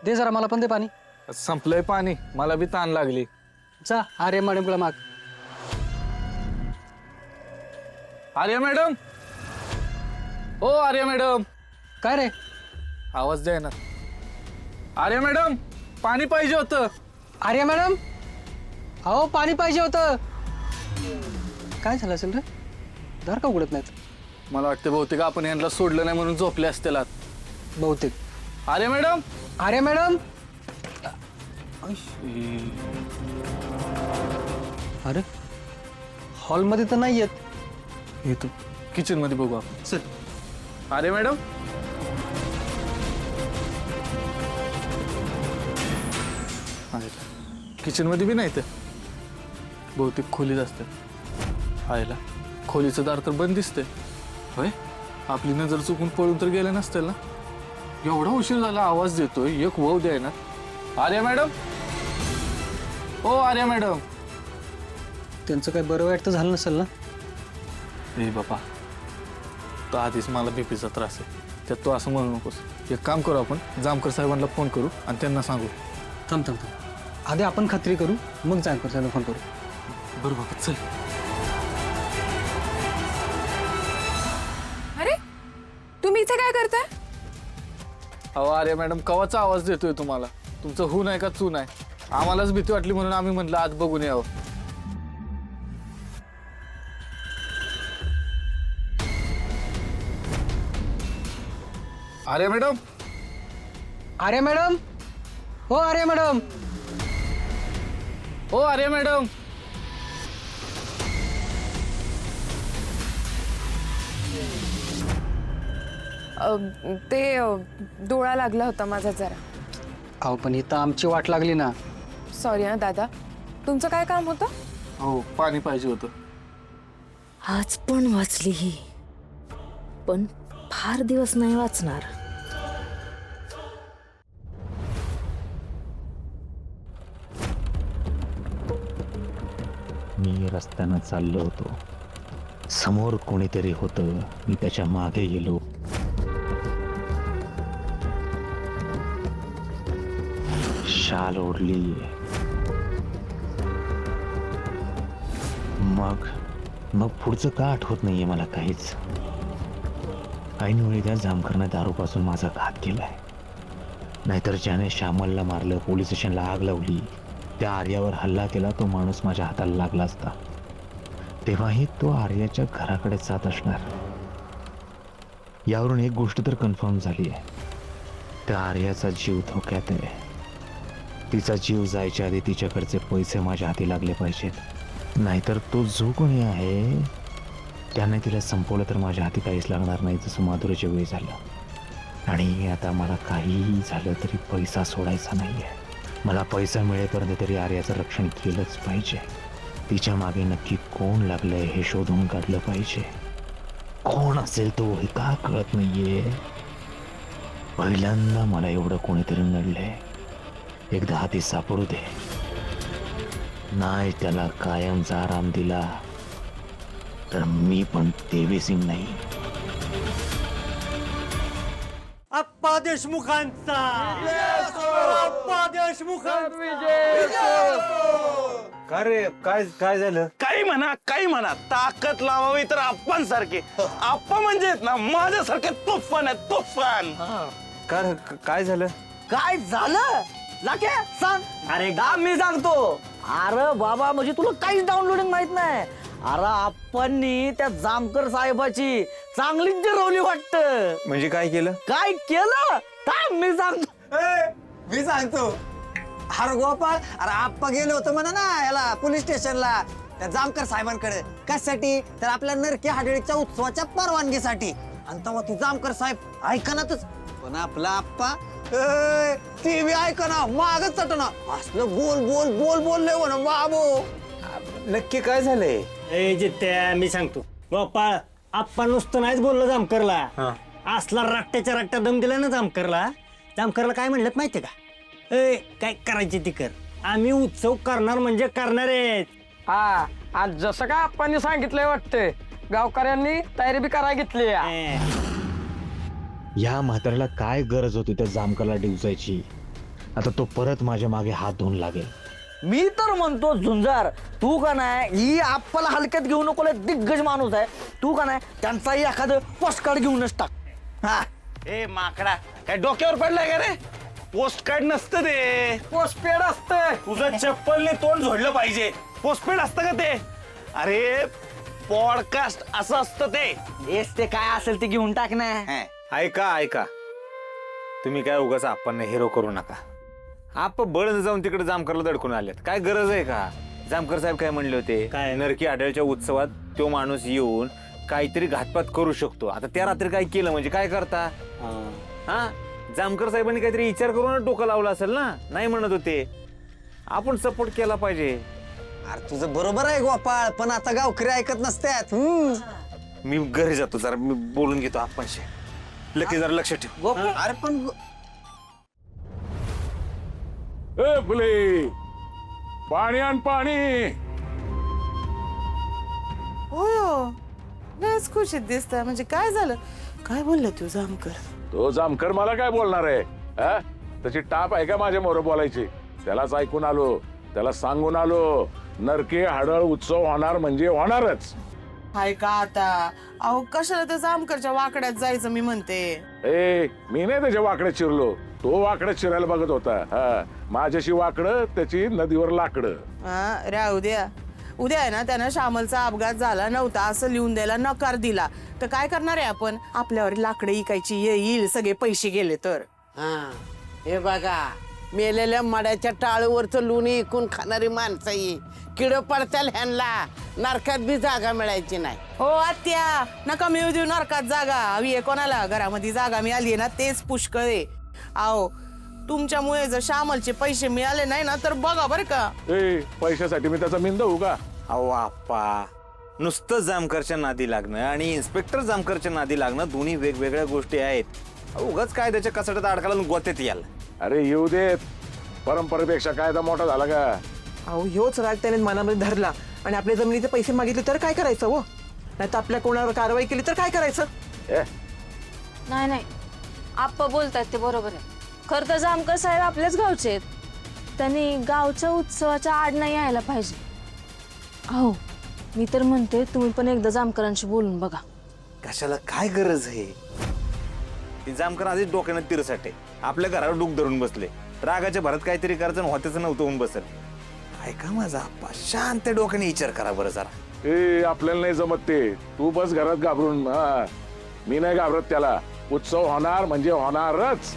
दे जरा मला पण दे पाणी. संपलंय पाणी, मला बी ताण लागली. जा आर्य मॅडमला माग. आर्या मॅडम, ओ आर्या मॅडम, काय रे? आवाज द्या ना. आर्या मॅडम, पाणी पाहिजे होतं. आर्य मॅडम, अहो पाणी पाहिजे होतं. काय झालं असेल रे? दार का उघडत नाहीत? मला वाटतं बहुतेक आपण यांना सोडलं नाही म्हणून झोपले असतील आत. बहुतेक. आर्या मॅडम, आर्य मॅडम, अरे हॉलमध्ये तर नाही येत. येतो किचन मध्ये बघू आपण. चल. आर्या मॅडम, किचन मध्ये बी नाही तर बहुतेक खोलीत असते. आयला खोलीचं दार तर बंद दिसतंय. होय, आपली नजर चुकून पळून तर गेले नसतील ना. एवढा उशीर झाला, आवाज देतोय, एक वव द्याय ना. आर्या मॅडम, ओ आर्या मॅडम. त्यांचं काय बरं वाईट तर झालं नसेल ना? ए बाबा, तो आधीच मला बीपीचा त्रास आहे, त्यात तो असं म्हणू नकोस. एक काम करू, आपण जामकर साहेबांना फोन करू आणि त्यांना सांगू. थांब थांब थांब, आधी आपण खात्री करू, मग जाणकर साहेबांना फोन करू. बरं बाबा, चल. अरे तुम्ही इथे काय करताय? अहो आर्या मॅडम, कवाचा आवाज देतोय तुम्हाला? तुमचं हून आहे का चून आहे? आम्हालाच भीती वाटली म्हणून आम्ही म्हटलं आज बघून यावं. आर्या मॅडम, आर्य मॅडम, हो आर्य मॅडम. ओ आर्या मॅडम. ते डोळा लागला होता माझा जरा. अहो पण इथं आमची वाट लागली ना. सॉरी हा दादा, तुमचं काय काम होतं? हो, पाणी पाहिजे होतं. आज पण वाचली ही, पण फार दिवस नाही वाचणार. मी रस्त्यानं चाललो होतो. समोर कोणीतरी होतं. मी त्याच्या मागे गेलो. शाल ओढली. मग पुढचं का आठवत नाहीये मला काहीच. ऐनवेळी त्या जामकरने दारूपासून माझा घात केलाय. नाहीतर ज्याने श्यामलला मारलं, पोलीस स्टेशनला आग लावली, त्या आर्यावर हल्ला केला, तो माणूस माझ्या हाताला लागला असता. तेव्हाही तो आर्याच्या घराकडे जात असणार. यावरून एक गोष्ट तर कन्फर्म झाली आहे, त्या आर्याचा जीव धोक्यात आहे. तिचा जीव जायच्या आधी तिच्याकडचे पैसे माझ्या हाती लागले पाहिजेत. नाहीतर तो जो कोणी आहे त्याने तिला संपवलं तर माझ्या हाती काहीच लागणार नाही, जसं माधुरीच्या वेळी झालं. आणि आता मला काहीही झालं तरी पैसा सोडायचा नाहीये. मला पैसा मिळेपर्यंत तरी आर्याचं रक्षण केलंच पाहिजे. तिच्या मागे नक्की कोण लागलंय हे शोधून काढलं पाहिजे. कोण असेल तो हे का कळत नाहीये. पहिल्यांदा मला एवढं कोणीतरी नडलंय. एकदा हाती सापडू दे. नाही त्याला कायमचा आराम दिला तर मी पण तेवेसिंग नाही. आप्पा देशमुखांचा आप्पा देशमुखांचा. काय रे, काय झालं? काही म्हणा ताकद लावावी तर आप्पांसारखे. आप्पा म्हणजे ना माझ्यासारखे तुफान आहेत, तुफान. काय झालं? काय झालं लाके सांग. अरे मी सांगतो. अरे बाबा, म्हणजे तुला काहीच डाउनलोडिंग माहित नाही. अरे आपणनी त्या जामकर साहेबाची चांगलीच जिरवली वाटतं. म्हणजे काय केलं? काय केलं काय मी सांगतो. मी सांगतो. अरे गोपाळ, अरे आप्पा गेलो होतो म्हणा ना याला पोलीस स्टेशनला त्या जामकर साहेबांकडे. कशासाठी? तर आपल्या नरकी हाडळीच्या उत्सवाच्या परवानगीसाठी. आणि तेव्हा ती जामकर साहेब ऐकनातच. पण आपला आप्पा ती बी ऐकना, मागच चटना. असलं बोल बोल बोल बोलले हो ना बाबू. नक्की काय झालंय? ए जित्या, मी सांगतो. गोपाळ, आप्पा नुसतं नाहीच बोललो जामकरला. असला रट्ट्याच्या रट्ट्या दम दिला ना जामकरला. जामकरला काय म्हणलं माहितीये का? ए काय करायची ती कर, आम्ही उत्सव करणार म्हणजे करणार आहेत. हा, आज जसं काय आप्पांनी सांगितलंय वाटतंय, गावकऱ्यांनी तयारी बी करायला घेतली. या म्हाताऱ्याला काय गरज होती त्या जामकरला डिवचायची? आता तो परत माझ्या मागे हात धुवून लागेल. मी तर म्हणतो झुंजार, तू का नाही ही आपल्याला हलक्यात घेऊ नको, लय दिग्गज माणूस आहे तू का नाही, त्यांचाही एखादं पोस्ट कार्ड घेऊनच टाक. हा ए माकडा, काय डोक्यावर पडलाय का रे? पोस्ट कार्ड नसतं ते, पोस्टपेड असतं. तुझं चप्पलने तोंड झोडलं पाहिजे. पोस्टपेड असतं का ते? अरे पॉडकास्ट असं असतं ते. हेच ते काय असेल ते घेऊन टाक ना. ऐका, तुम्ही काय उगाच आपण हिरो करू नका. आप बळ जाऊन तिकडे जामकरला दडकून आलेत, काय गरज आहे का? जामकर साहेब काय म्हणले होते, काय नरकी आढळच्या उत्सवात तो माणूस येऊन काहीतरी घातपात करू शकतो. आता त्या रात्री काय केलं म्हणजे काय करता? हा जामकर साहेबांनी काहीतरी विचार करून डोकं लावलं असेल ना, नाही म्हणत होते. आपण सपोर्ट केला पाहिजे. अरे तुझं बरोबर आहे गोपाळ, पण आता गावकरी ऐकत नसतात. मी घरी जातो, जरा मी बोलून घेतो आपणशी. लकी जरा लक्ष ठेव. अरे पण ए फुले, पाणी आण पाणी. हो लयच खुशीत दिसतंय. म्हणजे काय झालं? काय बोलला तू जामकर? तो जामकर मला काय बोलणार आहे? हा? त्याची टाप आहे का माझ्या मोर बोलायची? त्यालाच ऐकून आलो, त्याला सांगून आलो, नरके हाडळ उत्सव होणार म्हणजे होणारच. हाय का आता? अहो कशाला त्या जामकरच्या वाकड्यात जायचं मी म्हणते. ए मी नाही त्याच्या वाकड्यात शिरलो, तो वाकड्यात शिरायला बघत होता. हा माझ्याशी वाकडं, त्याची नदीवर लाकडं. हा राहू द्या. उद्या आहे ना त्यानं श्यामलचा अपघात झाला नव्हता असं लिहून द्यायला नकार दिला तर काय करणार आहे आपण? आपल्यावर लाकडं इकायची येईल, सगळे पैसे गेले तर. हा हे बघा, मेलेल्या मड्याच्या टाळूवरचं लोणी इकून खाणारी माणसं ही किड पडत्याल ह्यांना. नरकात बी जागा मिळायची नाही. हो आत्या, नका मिळू देऊ नरकात जागा. हवी आहे कोणाला? घरामध्ये जागा मिळाली ना तेच पुष्कळ आहे. आओ तुमच्यामुळे जर श्यामलचे पैसे मिळाले नाही ना तर बघा बरं का. ए पैशासाठी मी त्याचा मिंद होऊ का? अहो आप्पा, नुसतं जामकरच्या नादी लागणं आणि इन्स्पेक्टर जामकरच्या नादी लागणं दोन्ही वेगवेगळ्या गोष्टी आहेत. उगाच काय त्याच्या कसाट्यात अडकाला गोत्यात याल. अरे येऊ देत, परंपरेपेक्षा कायदा मोठा झाला का? अहो ह्योच राग त्याने मनामध्ये धरला आणि आपल्या जमिनीचे पैसे मागितले तर काय करायचं हो? नाही तर आपल्या कोणावर कारवाई केली तर काय करायचं? नाही आप्पा बोलतात ते बरोबर आहे. खरं तर जामकर साहेब आपल्याच गावचे आहेत. त्यांनी गावच्या उत्सवाच्या आड नाही यायला पाहिजे. अहो मी तर म्हणते तुम्ही पण एकदा जामकरांशी बोलून बघा. कशाला काय गरज आहे? ती जामकर आधीच डोक्यानं तिरसाटे आपल्या घरावर डूक धरून बसले. रागाच्या भरात काहीतरी करायचं होत्याचं नव्हतं होऊन बसल. ऐका माझा आप्पा, शांत डोक्याने विचार करा बरं जरा. ए आपल्याला नाही जमत ते, तू बस घरात घाबरून. हा मी नाही घाबरत त्याला. उत्सव होणार म्हणजे होणारच.